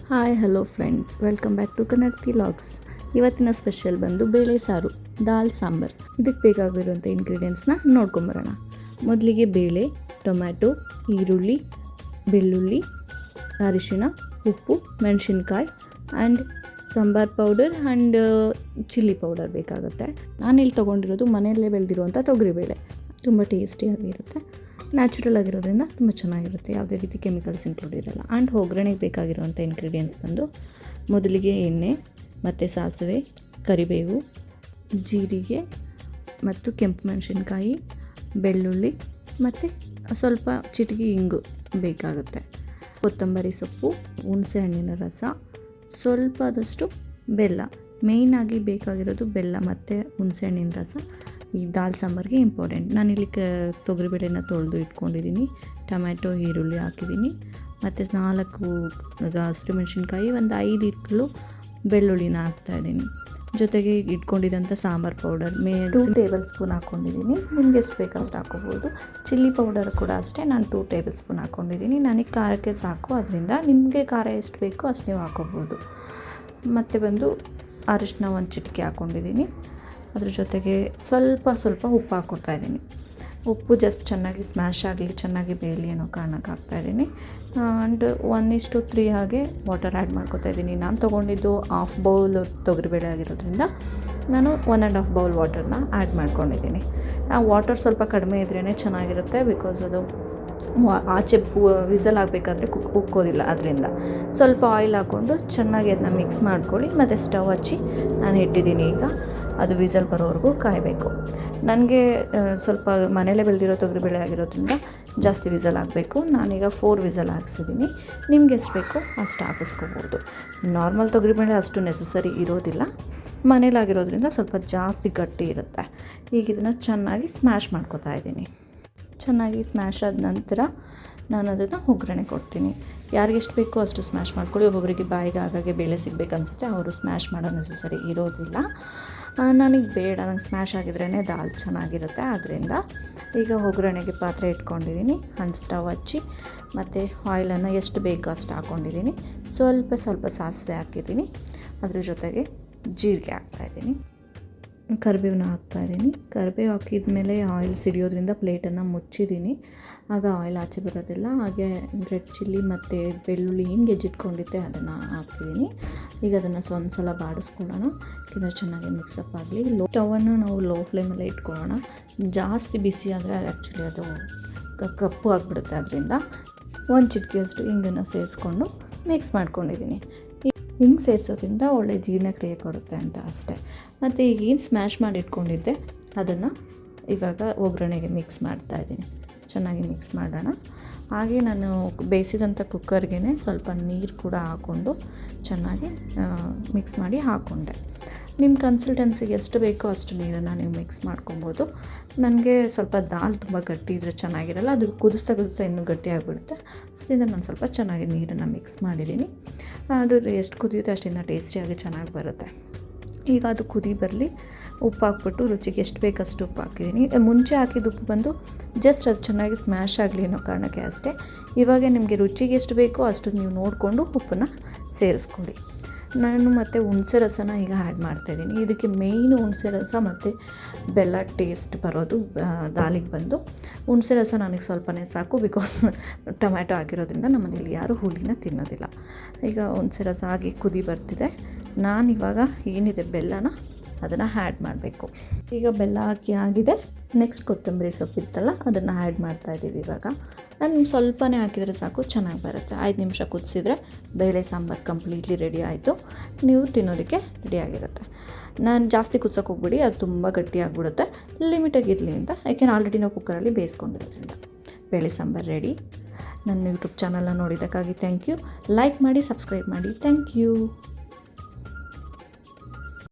Hi hello friends, welcome back to Kannadathi logs. ಇವತ್ತಿನ special ಬಂದು ಬೇಳೆ ಸಾರು, ದಾಲ್ ಸಾಂಬಾರ್. ಇದಕ್ಕೆ ಬೇಕಾಗಿರುವಂಥ ಇಂಗ್ರೀಡಿಯೆಂಟ್ಸ್ನ ನೋಡ್ಕೊಂಬರೋಣ. ಮೊದಲಿಗೆ ಬೇಳೆ, ಟೊಮ್ಯಾಟೊ, ಈರುಳ್ಳಿ, ಬೆಳ್ಳುಳ್ಳಿ, ಅರಿಶಿಣ, ಉಪ್ಪು, ಮೆಣಸಿನ್ಕಾಯಿ and sambar powder and chilli powder ಬೇಕಾಗುತ್ತೆ. ನಾನಿಲ್ಲಿ ತೊಗೊಂಡಿರೋದು ಮನೆಯಲ್ಲೇ ಬೆಳೆದಿರುವಂಥ ತೊಗರಿಬೇಳೆ. ತುಂಬ ಟೇಸ್ಟಿಯಾಗಿರುತ್ತೆ, ನ್ಯಾಚುರಲ್ ಆಗಿರೋದ್ರಿಂದ ತುಂಬ ಚೆನ್ನಾಗಿರುತ್ತೆ, ಯಾವುದೇ ರೀತಿ ಕೆಮಿಕಲ್ಸ್ ಇನ್ಕ್ಲೂಡ್ ಇರೋಲ್ಲ. ಆ್ಯಂಡ್ ಒಗ್ಗರಣೆಗೆ ಬೇಕಾಗಿರುವಂಥ ಇಂಗ್ರೀಡಿಯೆಂಟ್ಸ್ ಬಂದು ಮೊದಲಿಗೆ ಎಣ್ಣೆ ಮತ್ತು ಸಾಸಿವೆ, ಕರಿಬೇವು, ಜೀರಿಗೆ ಮತ್ತು ಕೆಂಪು ಮೆಣಸಿನ್ಕಾಯಿ, ಬೆಳ್ಳುಳ್ಳಿ ಮತ್ತು ಸ್ವಲ್ಪ ಚಿಟಿಕೆ ಇಂಗು ಬೇಕಾಗುತ್ತೆ. ಕೊತ್ತಂಬರಿ ಸೊಪ್ಪು, ಹುಣಸೆ ಹಣ್ಣಿನ ರಸ, ಸ್ವಲ್ಪದಷ್ಟು ಬೆಲ್ಲ. ಮೇಯ್ನಾಗಿ ಬೇಕಾಗಿರೋದು ಬೆಲ್ಲ ಮತ್ತು ಹುಣಸೆ ಹಣ್ಣಿನ ರಸ ಈ ದಾಲ್ ಸಾಂಬಾರಿಗೆ ಇಂಪಾರ್ಟೆಂಟ್. ನಾನಿಲ್ಲಿ ತೊಗರಿಬೇಳೆನ ತೊಳೆದು ಇಟ್ಕೊಂಡಿದ್ದೀನಿ. ಟೊಮ್ಯಾಟೊ, ಈರುಳ್ಳಿ ಹಾಕಿದ್ದೀನಿ ಮತ್ತು 4 ಹಸಿರು ಮೆಣಸಿನ್ಕಾಯಿ, ಒಂದು 5 ಇಟ್ಲು ಬೆಳ್ಳುಳ್ಳಿನ ಹಾಕ್ತಾಯಿದ್ದೀನಿ. ಜೊತೆಗೆ ಇಟ್ಕೊಂಡಿದ್ದಂಥ ಸಾಂಬಾರು ಪೌಡರ್ 2 ಟೇಬಲ್ ಸ್ಪೂನ್ ಹಾಕ್ಕೊಂಡಿದ್ದೀನಿ. ನಿಮಗೆ ಎಷ್ಟು ಬೇಕಷ್ಟು ಹಾಕ್ಕೋಬೋದು. ಚಿಲ್ಲಿ ಪೌಡರ್ ಕೂಡ ಅಷ್ಟೇ, ನಾನು 2 ಟೇಬಲ್ ಸ್ಪೂನ್ ಹಾಕ್ಕೊಂಡಿದ್ದೀನಿ. ನನಗೆ ಖಾರಕ್ಕೆ ಸಾಕು, ಅದರಿಂದ ನಿಮಗೆ ಖಾರ ಎಷ್ಟು ಬೇಕೋ ಅಷ್ಟು ನೀವು ಹಾಕ್ಕೋಬೋದು. ಮತ್ತು ಬಂದು ಅರಿಶಿನ ಒಂದು ಚಿಟಿಕೆ ಹಾಕ್ಕೊಂಡಿದ್ದೀನಿ. ಅದ್ರ ಜೊತೆಗೆ ಸ್ವಲ್ಪ ಉಪ್ಪು ಹಾಕ್ಕೊತಾಯಿದ್ದೀನಿ. ಉಪ್ಪು ಜಸ್ಟ್ ಚೆನ್ನಾಗಿ ಸ್ಮ್ಯಾಶ್ ಆಗಲಿ, ಚೆನ್ನಾಗಿ ಬೇಯಲಿ ಅನ್ನೋ ಕಾರಣಕ್ಕೆ ಹಾಕ್ತಾಯಿದ್ದೀನಿ. ಆ್ಯಂಡ್ 1:3 ಹಾಗೆ ವಾಟರ್ ಆ್ಯಡ್ ಮಾಡ್ಕೊತಾಯಿದ್ದೀನಿ. ನಾನು ತೊಗೊಂಡಿದ್ದು 1/2 ಬೌಲ್ ತೊಗರಿಬೇಳೆ ಆಗಿರೋದ್ರಿಂದ ನಾನು 1.5 ಬೌಲ್ ವಾಟರ್ನ ಆ್ಯಡ್ ಮಾಡ್ಕೊಂಡಿದ್ದೀನಿ. ಆ ವಾಟರ್ ಸ್ವಲ್ಪ ಕಡಿಮೆ ಇದ್ರೇ ಚೆನ್ನಾಗಿರುತ್ತೆ, ಬಿಕಾಸ್ ಅದು ಆಚೆ ವಿಸಲ್ ಆಗಬೇಕಾದ್ರೆ ಉಕ್ಕೋದಿಲ್ಲ. ಅದರಿಂದ ಸ್ವಲ್ಪ ಆಯಿಲ್ ಹಾಕ್ಕೊಂಡು ಚೆನ್ನಾಗಿ ಅದನ್ನ ಮಿಕ್ಸ್ ಮಾಡ್ಕೊಳ್ಳಿ. ಮತ್ತು ಸ್ಟವ್ ಹಚ್ಚಿ ನಾನು ಇಟ್ಟಿದ್ದೀನಿ. ಈಗ ಅದು ವಿಸಲ್ ಬರೋವರೆಗೂ ಕಾಯಬೇಕು. ನನಗೆ ಸ್ವಲ್ಪ ಮನೇಲೇ ಬೆಳೆದಿರೋ ತೊಗರಿಬೇಳೆ ಆಗಿರೋದ್ರಿಂದ ಜಾಸ್ತಿ ವಿಸಲ್ ಆಗಬೇಕು. ನಾನೀಗ 4 ವಿಸಲ್ ಹಾಕ್ಸಿದ್ದೀನಿ. ನಿಮ್ಗೆ ಎಷ್ಟು ಬೇಕೋ ಅಷ್ಟು ಹಾಕಿಸ್ಕೋಬೋದು. ನಾರ್ಮಲ್ ತೊಗರಿಬೇಳೆ ಅಷ್ಟು ನೆಸಸರಿ ಇರೋದಿಲ್ಲ, ಮನೇಲಾಗಿರೋದ್ರಿಂದ ಸ್ವಲ್ಪ ಜಾಸ್ತಿ ಗಟ್ಟಿ ಇರುತ್ತೆ. ಈಗ ಇದನ್ನು ಚೆನ್ನಾಗಿ ಸ್ಮ್ಯಾಶ್ ಮಾಡ್ಕೊತಾ ಇದ್ದೀನಿ. ಚೆನ್ನಾಗಿ ಸ್ಮ್ಯಾಶ್ ಆದ ನಂತರ ನಾನು ಅದನ್ನು ಒಗ್ಗರಣೆ ಕೊಡ್ತೀನಿ. ಯಾರಿಗೆ ಎಷ್ಟು ಬೇಕೋ ಅಷ್ಟು ಸ್ಮ್ಯಾಶ್ ಮಾಡ್ಕೊಳ್ಳಿ. ಒಬ್ಬೊಬ್ಬರಿಗೆ ಬಾಯಿಗೆ ಆಗಾಗೆ ಬೇಳೆ ಸಿಗಬೇಕನ್ಸುತ್ತೆ, ಅವರು ಸ್ಮ್ಯಾಶ್ ಮಾಡೋ ನೆಸಸರಿ ಇರೋದಿಲ್ಲ. ನನಗೆ ಬೇಡ, ನಂಗೆ ಸ್ಮ್ಯಾಶ್ ಆಗಿದ್ರೇ ದಾಲ್ ಚೆನ್ನಾಗಿರುತ್ತೆ. ಆದ್ದರಿಂದ ಈಗ ಒಗ್ಗರಣೆಗೆ ಪಾತ್ರೆ ಇಟ್ಕೊಂಡಿದ್ದೀನಿ. ಆ್ಯಂಡ್ ಸ್ಟವ್ ಹಚ್ಚಿ ಮತ್ತು ಆಯಿಲನ್ನು ಎಷ್ಟು ಬೇಕೋ ಅಷ್ಟು ಹಾಕ್ಕೊಂಡಿದ್ದೀನಿ. ಸ್ವಲ್ಪ ಸಾಸಿವೆ ಹಾಕಿದ್ದೀನಿ. ಅದ್ರ ಜೊತೆಗೆ ಜೀರಿಗೆ ಹಾಕ್ತಾಯಿದ್ದೀನಿ, ಕರಿಬೇವನ್ನ ಹಾಕ್ತಾಯಿದ್ದೀನಿ. ಕರಿಬೇವು ಹಾಕಿದ ಮೇಲೆ ಆಯಿಲ್ ಸಿಡಿಯೋದ್ರಿಂದ ಪ್ಲೇಟನ್ನು ಮುಚ್ಚಿದ್ದೀನಿ, ಆಗ ಆಯಿಲ್ ಆಚೆ ಬರೋದಿಲ್ಲ. ಹಾಗೆ ರೆಡ್ ಚಿಲ್ಲಿ ಮತ್ತು ಬೆಳ್ಳುಳ್ಳಿ ಏನು ಗೆಜ್ಜಿಟ್ಕೊಂಡಿದ್ದೆ ಅದನ್ನು ಹಾಕ್ತಿದ್ದೀನಿ. ಈಗ ಅದನ್ನು ಒಂದು ಸಲ ಬಾಡಿಸ್ಕೊಳ್ಳೋಣ, ಯಾಕೆಂದರೆ ಚೆನ್ನಾಗಿ ಮಿಕ್ಸಪ್ ಆಗಲಿ. ಸ್ಟವನ್ನು ನಾವು ಲೋ ಫ್ಲೇಮಲ್ಲೇ ಇಟ್ಕೊಳ್ಳೋಣ. ಜಾಸ್ತಿ ಬಿಸಿ ಆದರೆ ಆ್ಯಕ್ಚುಲಿ ಅದು ಕಪ್ಪು ಆಗಿಬಿಡುತ್ತೆ. ಅದರಿಂದ 1 ಚಿಟಿಕೆಯಷ್ಟು ಹಿಂಗನ್ನು ಸೇರಿಸ್ಕೊಂಡು ಮಿಕ್ಸ್ ಮಾಡ್ಕೊಂಡಿದ್ದೀನಿ. ಹಿಂಗೆ ಸೇರಿಸೋದ್ರಿಂದ ಒಳ್ಳೆ ಜೀರ್ಣಕ್ರಿಯೆ ಕೊಡುತ್ತೆ ಅಂತ ಅಷ್ಟೇ. ಮತ್ತು ಈಗ ಏನು ಸ್ಮ್ಯಾಶ್ ಮಾಡಿ ಇಟ್ಕೊಂಡಿದ್ದೆ ಅದನ್ನು ಇವಾಗ ಒಗ್ಗರಣೆಗೆ ಮಿಕ್ಸ್ ಮಾಡ್ತಾಯಿದ್ದೀನಿ. ಚೆನ್ನಾಗಿ ಮಿಕ್ಸ್ ಮಾಡೋಣ. ಹಾಗೆ ನಾನು ಬೇಯಿಸಿದಂಥ ಕುಕ್ಕರ್ಗೆ ಸ್ವಲ್ಪ ನೀರು ಕೂಡ ಹಾಕ್ಕೊಂಡು ಚೆನ್ನಾಗಿ ಮಿಕ್ಸ್ ಮಾಡಿ ಹಾಕ್ಕೊಂಡೆ. ನಿಮ್ಮ ಕನ್ಸಿಸ್ಟೆನ್ಸಿಗೆ ಎಷ್ಟು ಬೇಕೋ ಅಷ್ಟು ನೀರನ್ನು ನೀವು ಮಿಕ್ಸ್ ಮಾಡ್ಕೊಬೋದು. ನನಗೆ ಸ್ವಲ್ಪ ದಾಲ್ ತುಂಬ ಗಟ್ಟಿ ಇದ್ದರೆ ಚೆನ್ನಾಗಿರಲ್ಲ, ಅದು ಕುದಿಸ್ತಾ ಇನ್ನೂ ಗಟ್ಟಿ ಆಗಿಬಿಡುತ್ತೆ. ಅದರಿಂದ ನಾನು ಸ್ವಲ್ಪ ಚೆನ್ನಾಗಿ ನೀರನ್ನು ಮಿಕ್ಸ್ ಮಾಡಿದ್ದೀನಿ. ಅದು ಎಷ್ಟು ಕುದಿಯುತ್ತೆ ಅಷ್ಟಿಂದ ಟೇಸ್ಟಿಯಾಗಿ ಚೆನ್ನಾಗಿ ಬರುತ್ತೆ. ಈಗ ಅದು ಕುದಿ ಬರಲಿ. ಉಪ್ಪು ಹಾಕ್ಬಿಟ್ಟು ರುಚಿಗೆ ಎಷ್ಟು ಬೇಕಷ್ಟು ಉಪ್ಪು ಹಾಕಿದ್ದೀನಿ. ಮುಂಚೆ ಹಾಕಿದ ಉಪ್ಪು ಬಂದು ಜಸ್ಟ್ ಅದು ಚೆನ್ನಾಗಿ ಸ್ಮ್ಯಾಶ್ ಆಗಲಿ ಅನ್ನೋ ಕಾರಣಕ್ಕೆ ಅಷ್ಟೇ. ಇವಾಗ ನಿಮಗೆ ರುಚಿಗೆ ಎಷ್ಟು ಬೇಕೋ ಅಷ್ಟು ನೀವು ನೋಡಿಕೊಂಡು ಉಪ್ಪನ್ನು ಸೇರಿಸ್ಕೊಳ್ಳಿ. ನಾನು ಮತ್ತು ಹುಣಸೆ ರಸನ ಈಗ ಆ್ಯಡ್ ಮಾಡ್ತಾಯಿದ್ದೀನಿ. ಇದಕ್ಕೆ ಮೇಯ್ನು ಹುಣಸೆ ರಸ ಮತ್ತು ಬೆಲ್ಲ ಟೇಸ್ಟ್ ಬರೋದು ದಾಲಿಗೆ ಬಂದು. ಹುಣಸೆ ರಸ ನನಗೆ ಸ್ವಲ್ಪನೇ ಸಾಕು, ಬಿಕಾಸ್ ಟೊಮ್ಯಾಟೊ ಹಾಕಿರೋದ್ರಿಂದ ನಮ್ಮನೇಲಿ ಯಾರೂ ಹುಳಿನ ತಿನ್ನೋದಿಲ್ಲ. ಈಗ ಹುಣಸೆ ರಸ ಆಗಿ ಕುದಿ ಬರ್ತಿದೆ. ನಾನಿವಾಗ ಏನಿದೆ ಬೆಲ್ಲನ ಅದನ್ನು ಆ್ಯಡ್ ಮಾಡಬೇಕು. ಈಗ ಬೆಲ್ಲ ಹಾಕಿ ಆಗಿದೆ. ನೆಕ್ಸ್ಟ್ ಕೊತ್ತಂಬರಿ ಸೊಪ್ಪಿತ್ತಲ್ಲ ಅದನ್ನು ಆ್ಯಡ್ ಮಾಡ್ತಾಯಿದ್ದೀವಿ. ಇವಾಗ ನಾನು ಸ್ವಲ್ಪನೇ ಹಾಕಿದರೆ ಸಾಕು, ಚೆನ್ನಾಗಿ ಬರುತ್ತೆ. 5 ನಿಮಿಷ ಕುದಿಸಿದ್ರೆ ಬೇಳೆ ಸಾಂಬಾರು ಕಂಪ್ಲೀಟ್ಲಿ ರೆಡಿ ಆಯಿತು. ನೀವು ತಿನ್ನೋದಕ್ಕೆ ರೆಡಿಯಾಗಿರುತ್ತೆ. ನಾನು ಜಾಸ್ತಿ ಕುದಿಸೋಕೆ ಹೋಗ್ಬಿಡಿ, ಅದು ತುಂಬ ಗಟ್ಟಿಯಾಗಿಬಿಡುತ್ತೆ. ಲಿಮಿಟಾಗಿರಲಿ ಅಂತ, ಯಾಕೆಂದರೆ ಆಲ್ರೆಡಿ ನಾವು ಕುಕ್ಕರಲ್ಲಿ ಬೇಯಿಸ್ಕೊಂಡಿರೋದ್ರಿಂದ. ಬೇಳೆ ಸಾಂಬಾರು ರೆಡಿ. ನನ್ನ ಯೂಟ್ಯೂಬ್ ಚಾನಲ್ನ ನೋಡಿದ್ದಕ್ಕಾಗಿ ಥ್ಯಾಂಕ್ ಯು. ಲೈಕ್ ಮಾಡಿ, ಸಬ್ಸ್ಕ್ರೈಬ್ ಮಾಡಿ. Thank you.